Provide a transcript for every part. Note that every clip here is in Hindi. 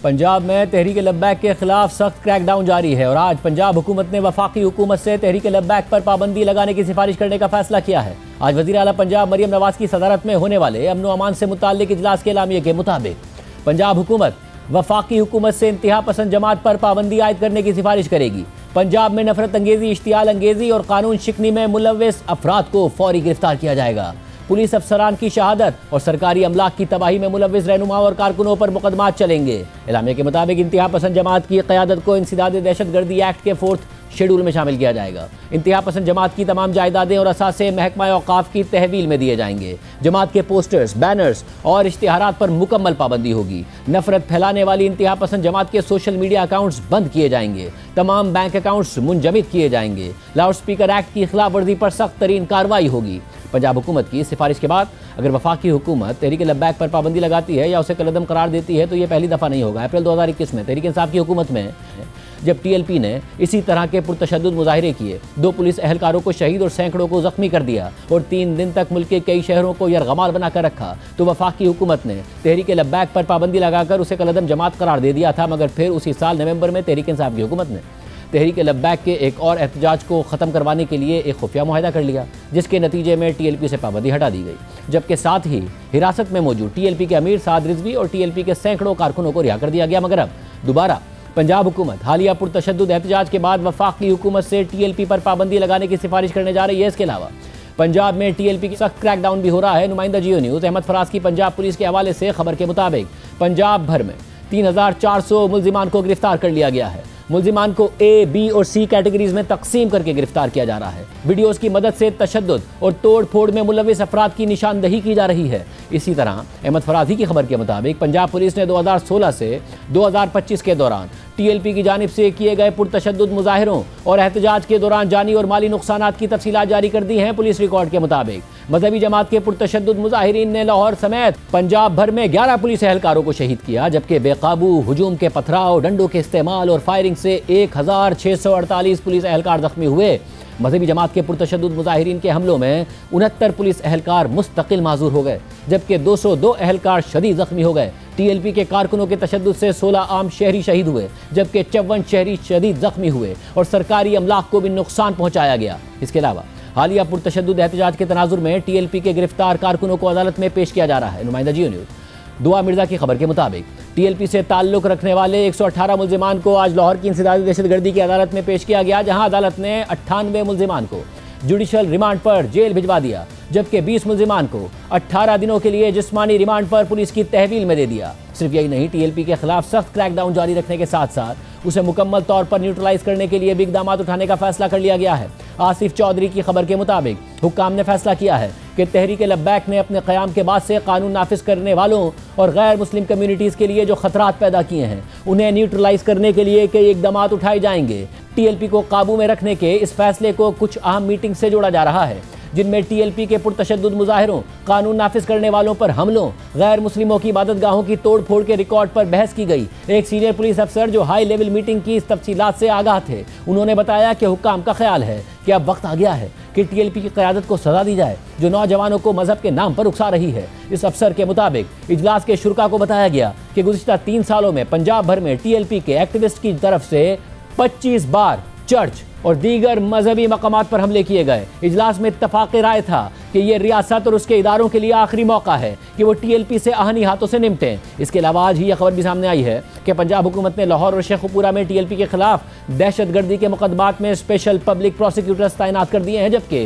पंजाब में तहरीक लब्बैक के खिलाफ सख्त क्रैकडाउन जारी है और आज पंजाब हुकूमत ने वफाकी हुकूमत से तहरीक लब्बैक पर पाबंदी लगाने की सिफारिश करने का फैसला किया है। आज वज़ीर आला पंजाब मरियम नवाज की सदारत में होने वाले अमन व अमान से मुताल्लिक इजलास के एलामिये के मुताबिक पंजाब हुकूमत वफाकी हुकूमत से इंतहा पसंद जमात पर पाबंदी आयद करने की सिफारिश करेगी। पंजाब में नफरत अंगेजी, इश्तियाल अंगेजी और कानून शिकनी में मुलव्विस अफराद को फौरी गिरफ्तार किया जाएगा। पुलिस अफसरान की शहादत और सरकारी अमलाक की तबाही में मुलव्विस रहनुमाओं और कारकुनों पर मुकदमात चलेंगे। एलामिया के मुताबिक इंतहा पसंद जमात की क़यादत को इंसदाद दहशतगर्दी एक्ट के 4th शेड्यूल में शामिल किया जाएगा। इंतहा पसंद जमात की तमाम जायदादें और असासे महकमा औकाफ की तहवील में दिए जाएंगे। जमात के पोस्टर्स, बैनर्स और इश्तिहारात पर मुकम्मल पाबंदी होगी। नफरत फैलाने वाली इंतहा पसंद जमात के सोशल मीडिया अकाउंट्स बंद किए जाएंगे। तमाम बैंक अकाउंट्स मुंजमद किए जाएंगे। लाउड स्पीकर एक्ट की खिलाफ वर्जी पर सख्त तरीन कार्रवाई होगी। पंजाब हुकूमत की सिफारिश के बाद अगर वफाकी हुकूमत तहरीक लब्बैक पर पाबंदी लगाती है या उसे कलअदम करार देती है तो ये पहली दफ़ा नहीं होगा। अप्रैल 2021 में तहरीक इंसाफ की हुकूमत में जब TLP ने इसी तरह के पुरतशद्दुद मुजाहिरे किए, 2 पुलिस एहलकारों को शहीद और सैकड़ों को जख्मी कर दिया और 3 दिन तक मुल्क के कई शहरों को यरगमाल बनाकर रखा, तो वफाकी हुकूमत ने तहरीक लब्बैक पर पाबंदी लगाकर उसे कलअदम जमात करार दे दिया था। मगर फिर उसी साल नवंबर में तहरीक इंसाफ की हुकूमत ने तहरीक लब्बैक के एक और एहतजाज को ख़त्म करवाने के लिए एक खुफिया मुआहदा कर लिया, जिसके नतीजे में TLP से पाबंदी हटा दी गई, जबकि साथ ही हिरासत में मौजूद TLP के अमीर साद रिजवी और TLP के सैकड़ों कारकुनों को रिहा कर दिया गया। मगर अब दोबारा पंजाब हुकूमत हालिया पुरतशद्दुद एहतजाज के बाद वफाकी हुकूमत से TLP पर पाबंदी लगाने की सिफारिश करने जा रही है। इसके अलावा पंजाब में TLP की सख्त क्रैकडाउन भी हो रहा है। नुमाइंदा जियो न्यूज़ अहमद फराज की पंजाब पुलिस के हवाले से खबर के मुताबिक पंजाब भर में 3400 मुल्जिमान को गिरफ्तार कर लिया गया है। मुल्जिमान को A, B और C कैटेगरीज में तकसीम करके गिरफ्तार किया जा रहा है। वीडियोस की मदद से तशद्दुद और तोड़ फोड़ में मुलव्विस अफराद की निशानदही की जा रही है। इसी तरह अहमद फराजी की खबर के मुताबिक पंजाब पुलिस ने 2016 से 2025 के दौरान TLP की जानिब से किए गए पुरतशद्दुद मुजाहिरों और एहतजाज के दौरान जानी और माली नुकसानात की तफसीलात जारी कर दी हैं। पुलिस रिकॉर्ड के मुताबिक मजहबी जमात के पुरतशद्दुद मुजाहिरीन ने लाहौर समेत पंजाब भर में 11 पुलिस एहलकारों को शहीद किया, जबकि बेकाबू हुजूम के पथराव, डंडों के इस्तेमाल और फायरिंग से 1648 पुलिस एहलकार जख्मी हुए। मजहबी जमात के पुरतशद्दुद मुजाहिरीन के हमलों में 69 पुलिस एहलकार मुस्तकिल माजूर हो गए, जबकि 202 एहलकार शदीद जख्मी हो गए। TLP के कारकुनों के तशद्दुद से 16 आम शहरी शहीद हुए, जबकि 54 शहरी शदीद जख्मी हुए और सरकारी अमलाक को भी नुकसान पहुंचाया गया। इसके अलावा हालिया पुरतशद्दुद एहतजाज के तनाजुर में TLP के गिरफ्तार कारकुनों को अदालत में पेश किया जा रहा है। नुमाइंदा जियो न्यूज़ दुआ मिर्जा की खबर के मुताबिक TLP से ताल्लुक़ रखने वाले 118 मुल्जिमान को आज लाहौर की इंसदादी दहशतगर्दी की अदालत में पेश किया गया, जहां अदालत ने 98 मुल्जिमान को जुडिशल रिमांड पर जेल भिजवा दिया, जबकि 20 मुल्जिमान को 18 दिनों के लिए जिस्मानी रिमांड पर पुलिस की तहवील में दे दिया। सिर्फ यही नहीं, TLP के खिलाफ सख्त क्रैकडाउन जारी रखने के साथ साथ उसे मुकम्मल तौर पर न्यूट्रलाइज करने के लिए भी इक़दाम उठाने का फैसला कर लिया गया है। आसिफ चौधरी की खबर के मुताबिक हुक्काम ने फैसला किया है कि तहरीक लब्बैक ने अपने क़याम के बाद से कानून नाफिज करने वालों और गैर मुस्लिम कम्युनिटीज़ के लिए जो खतरात पैदा किए हैं उन्हें न्यूट्रलाइज करने के लिए कई इक़दाम उठाए जाएंगे। TLP को काबू में रखने के इस फैसले को कुछ अहम मीटिंग से जोड़ा जा रहा है, जिनमें TLP के पुरतशद्दुद मुजाहिरों, कानून नाफिज करने वालों पर हमलों, गैर मुस्लिमों की इबादतगाहों की तोड़ फोड़ के रिकॉर्ड पर बहस की गई। एक सीनियर पुलिस अफसर जो हाई लेवल मीटिंग की इस तफसीलात से आगाह थे, उन्होंने बताया कि हुक्काम का ख्याल है कि अब वक्त आ गया है कि TLP की क़यादत को सजा दी जाए जो नौजवानों को मजहब के नाम पर उकसा रही है। इस अफसर के मुताबिक इजलास के शुरा को बताया गया कि गुज़िश्ता 3 सालों में पंजाब भर में TLP के एक्टिविस्ट की तरफ से 25 बार चर्च और दीगर मजहबी मकामात पर हमले किए गए। इजलास में इत्तफाक़ राय था कि ये रियासत और उसके इदारों के लिए आखिरी मौका है कि वो TLP से आहनी हाथों से निपटें। इसके अलावा आज ही यह खबर भी सामने आई है कि पंजाब हुकूमत ने लाहौर और शेखुपुरा में TLP के खिलाफ दहशतगर्दी के मुकदमात में स्पेशल पब्लिक प्रोसिक्यूटर्स तैनात कर दिए हैं। जबकि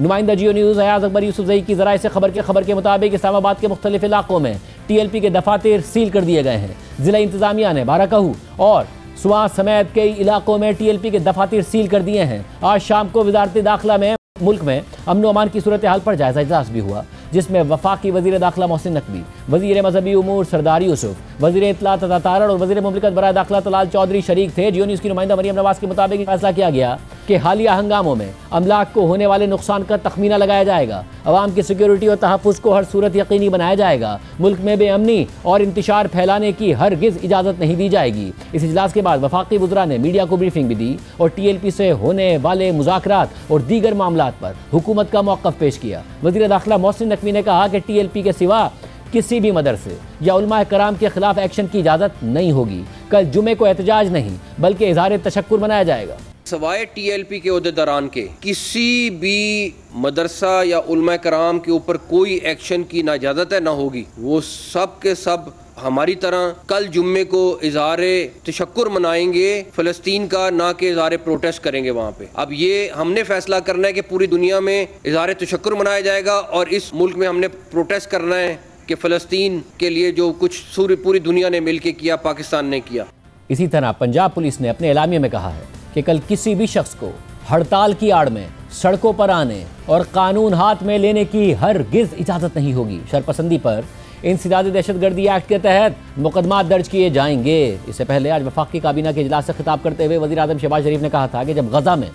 नुमाइंदा जियो न्यूज़ अयाज अकबर यूसुफजई की ज़राए से खबर के मुताबिक इस्लामाबाद के मुख्तलिफ इलाकों में TLP के दफातर सील कर दिए गए हैं। ज़िला इंतज़ामिया ने बाराकहू और सुआ समेत कई इलाकों में TLP के दफातर सील कर दिए हैं। आज शाम को वज़ारत दाखिला में मुल्क में अमन व अमान की सूरत हाल पर जायज़ा इजलास भी हुआ, जिसमें वफाकी वज़ीर दाखिला मोहसिन नकवी, वज़ीर मजहबी उमूर सरदार यूसुफ, वज़ीर इत्तलात अता तारड़ और वज़ीर मुमलिकत बराए दाखिला तलाल चौधरी शरीक थे। जियो न्यूज़ की नुमाइंदा मरियम नवाज के मुताबिक फैसला किया गया कि हालिया हंगामों में अमलाक को होने वाले नुकसान का तखमीना लगाया जाएगा। अवाम की सिक्योरिटी और तहफ़्फ़ुज़ को हर सूरत यकीनी बनाया जाएगा। मुल्क में बेअमनी और इंतशार फैलाने की हरगिज़ इजाज़त नहीं दी जाएगी। इस इजलास के बाद वफाकी वज़रा ने मीडिया को ब्रीफिंग भी दी और TLP से होने वाले मुज़ाकरात और दीगर मामलात पर हुकूमत का मौक़िफ़ पेश किया। वज़ीर दाखिला मोहसिन नकवी ने कहा कि TLP के सिवा किसी भी मदरसे या उलमाए कराम के खिलाफ एक्शन की इजाज़त नहीं होगी। कल जुमे को एहतजाज नहीं बल्कि इज़हार तशक्कुर मनाया जाएगा। सवाए TLP के ओहदेदारान के किसी भी मदरसा या उलमा कराम के ऊपर कोई एक्शन की ना इजाज़त है ना होगी। वो सब के सब हमारी तरह कल जुम्मे को इज़हार तशक्कुर मनाएंगे फ़लस्तीन का, ना कि इज़हार प्रोटेस्ट करेंगे वहाँ पे। अब ये हमने फैसला करना है कि पूरी दुनिया में इज़हार तशक्कुर मनाया जाएगा और इस मुल्क में हमने प्रोटेस्ट करना है कि फ़लस्तीन के लिए जो कुछ पूरी दुनिया ने मिल के किया, पाकिस्तान ने किया। इसी तरह पंजाब पुलिस ने अपने एलामिये में कहा है कि कल किसी भी शख्स को हड़ताल की आड़ में सड़कों पर आने और कानून हाथ में लेने की हरगिज़ इजाज़त नहीं होगी। शरपसंदी पर इंसदादी दहशतगर्दी एक्ट के तहत मुकदमा दर्ज किए जाएंगे। इससे पहले आज वफाकी काबीना के इजलास से खिताब करते हुए वज़ीर आज़म शहबाज शरीफ ने कहा था कि जब गजा में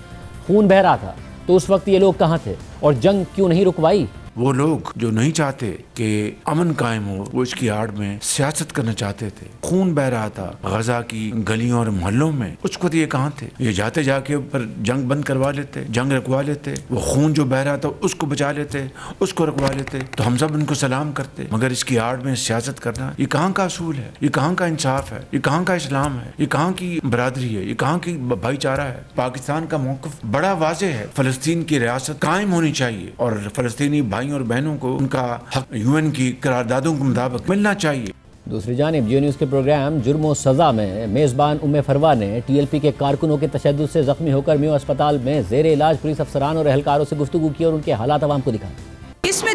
खून बह रहा था तो उस वक्त ये लोग कहाँ थे और जंग क्यों नहीं रुकवाई। वो लोग जो नहीं चाहते कि अमन कायम हो, वो इसकी आड़ में सियासत करना चाहते थे। खून बह रहा था गजा की गलियों और मोहल्लों में, उस वक्त ये कहाँ थे। ये जाते जाके ऊपर जंग बंद करवा लेते, जंग रुकवा लेते, वो खून जो बह रहा था उसको बचा लेते, उसको रुकवा लेते, तो हम सब उनको सलाम करते। मगर इसकी आड़ में सियासत करना, ये कहाँ का असूल है, ये कहाँ का इंसाफ है, ये कहाँ का इस्लाम है, ये कहाँ की बरादरी है, ये कहाँ की भाईचारा है। पाकिस्तान का मौक़िफ़ बड़ा वाज़ेह है, फ़लस्तीन की रियासत कायम होनी चाहिए और फ़लस्तीनी भाई और बहनों को उनका हक UN की करारदादों के मुताबिक मिलना चाहिए। दूसरी जानिब जियो न्यूज़ के प्रोग्राम जुर्म और सज़ा में मेज़बान उम्मे फरवा ने TLP के कारकुनों के तशद्दुद से जख्मी होकर म्यू अस्पताल में ज़ेरे इलाज पुलिस अफसरान और एहलकारों से गुफ्तगू की और उनके हालात अवाम को दिखाए। इसमें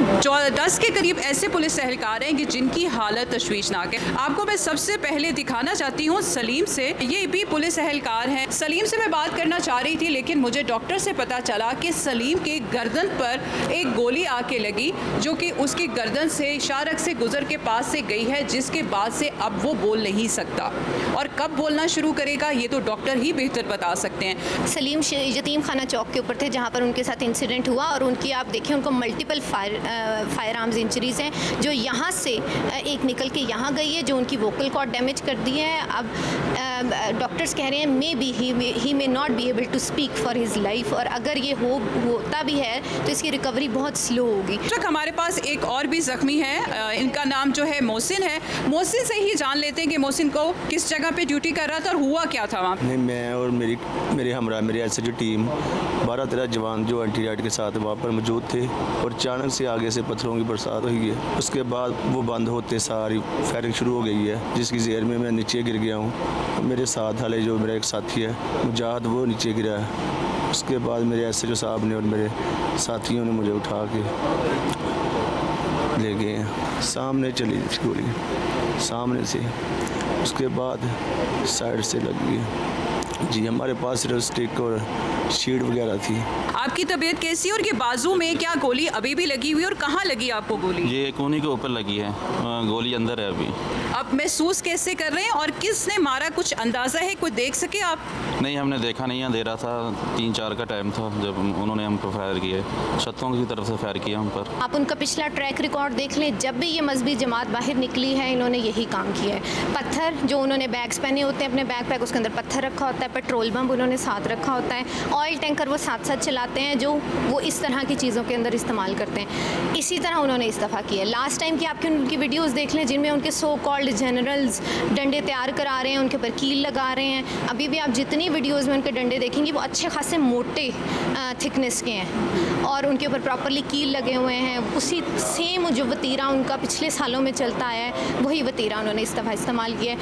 10 के करीब ऐसे पुलिस एहलकार हैं कि जिनकी हालत तशवीशनाक है। आपको मैं सबसे पहले दिखाना चाहती हूँ सलीम से। ये भी पुलिस एहलकार हैं। सलीम से मैं बात करना चाह रही थी लेकिन मुझे डॉक्टर से पता चला कि सलीम के गर्दन पर एक गोली आके लगी जो कि उसकी गर्दन से शारक से गुजर के पास से गई है, जिसके बाद से अब वो बोल नहीं सकता और कब बोलना शुरू करेगा ये तो डॉक्टर ही बेहतर बता सकते हैं। सलीम यतीम खाना चौक के ऊपर थे जहाँ पर उनके साथ इंसिडेंट हुआ और उनकी आप देखिए उनको मल्टीपल फायर आर्म्स इंजरीज़ हैं जो यहाँ से एक निकल के यहाँ गई है जो उनकी वोकल कॉर्ड डैमेज कर दी है। अब डॉक्टर्स कह रहे हैं may be he may not be able to speak for his life और अगर ये होता भी है तो इसकी रिकवरी बहुत स्लो होगी। हमारे पास एक और भी ज़ख्मी है, इनका नाम जो है मोहसिन है। मोहसिन से ही जान लेते हैं कि मोहसिन को किस जगह पे ड्यूटी कर रहा था और हुआ क्या था वहाँ। नहीं, मैं और मेरे हमरा मेरी SHO टीम 12-13 जवान जो एंटी राइट के साथ वहाँ पर मौजूद थे और अचानक से आगे से पत्थरों की बरसात हुई है। उसके बाद वो बंद होते सारी फायरिंग शुरू हो गई है जिसकी ज़ेर में मैं नीचे गिर गया हूँ। मेरे साथ वाले जो मेरा एक साथी है मुजाहिद वो नीचे गिरा है। उसके बाद मेरे SHO साहब ने और मेरे साथियों ने मुझे उठा के ले गए। सामने चली गोली सामने से, उसके बाद साइड से लगी जी। हमारे पास सिर्फ स्टिक और शीट वगैरह थी। आपकी तबीयत कैसी और ये बाजू में क्या गोली अभी भी लगी हुई और कहाँ लगी आपको गोली? ये कोहनी के ऊपर लगी है, गोली अंदर है अभी। आप महसूस कैसे कर रहे हैं और किसने मारा, कुछ अंदाज़ा है, कुछ देख सके आप? नहीं, हमने देखा नहीं है, दे रहा था 3-4 का टाइम था जब उन्होंने हम पर फायर किए, छतों की तरफ से फायर किया हम पर। आप उनका पिछला ट्रैक रिकॉर्ड देख लें, जब भी ये मजहबी जमात बाहर निकली है इन्होंने यही काम किया है। पत्थर जो उन्होंने बैग्स पहने होते हैं अपने बैकपैक, उसके अंदर पत्थर रखा होता है, पेट्रोल बम उन्होंने साथ रखा होता है, ऑयल टैंकर वो साथ साथ चलाते हैं जो वो इस तरह की चीज़ों के अंदर इस्तेमाल करते हैं। इसी तरह उन्होंने इस दफ़ा किया। लास्ट टाइम की आपकी उनकी वीडियोस देख लें जिनमें उनके सो कॉल्ड जनरल्स डंडे तैयार करा रहे हैं, उनके ऊपर कील लगा रहे हैं। अभी भी आप जितनी वीडियोस में उनके डंडे देखेंगे वो अच्छे खासे मोटे थिकनेस के हैं और उनके ऊपर प्रॉपरली कील लगे हुए हैं। उसी सेम जो वतीरा उनका पिछले सालों में चलता आया है वही वतीरा उन्होंने इस दफ़ा इस्तेमाल किया है।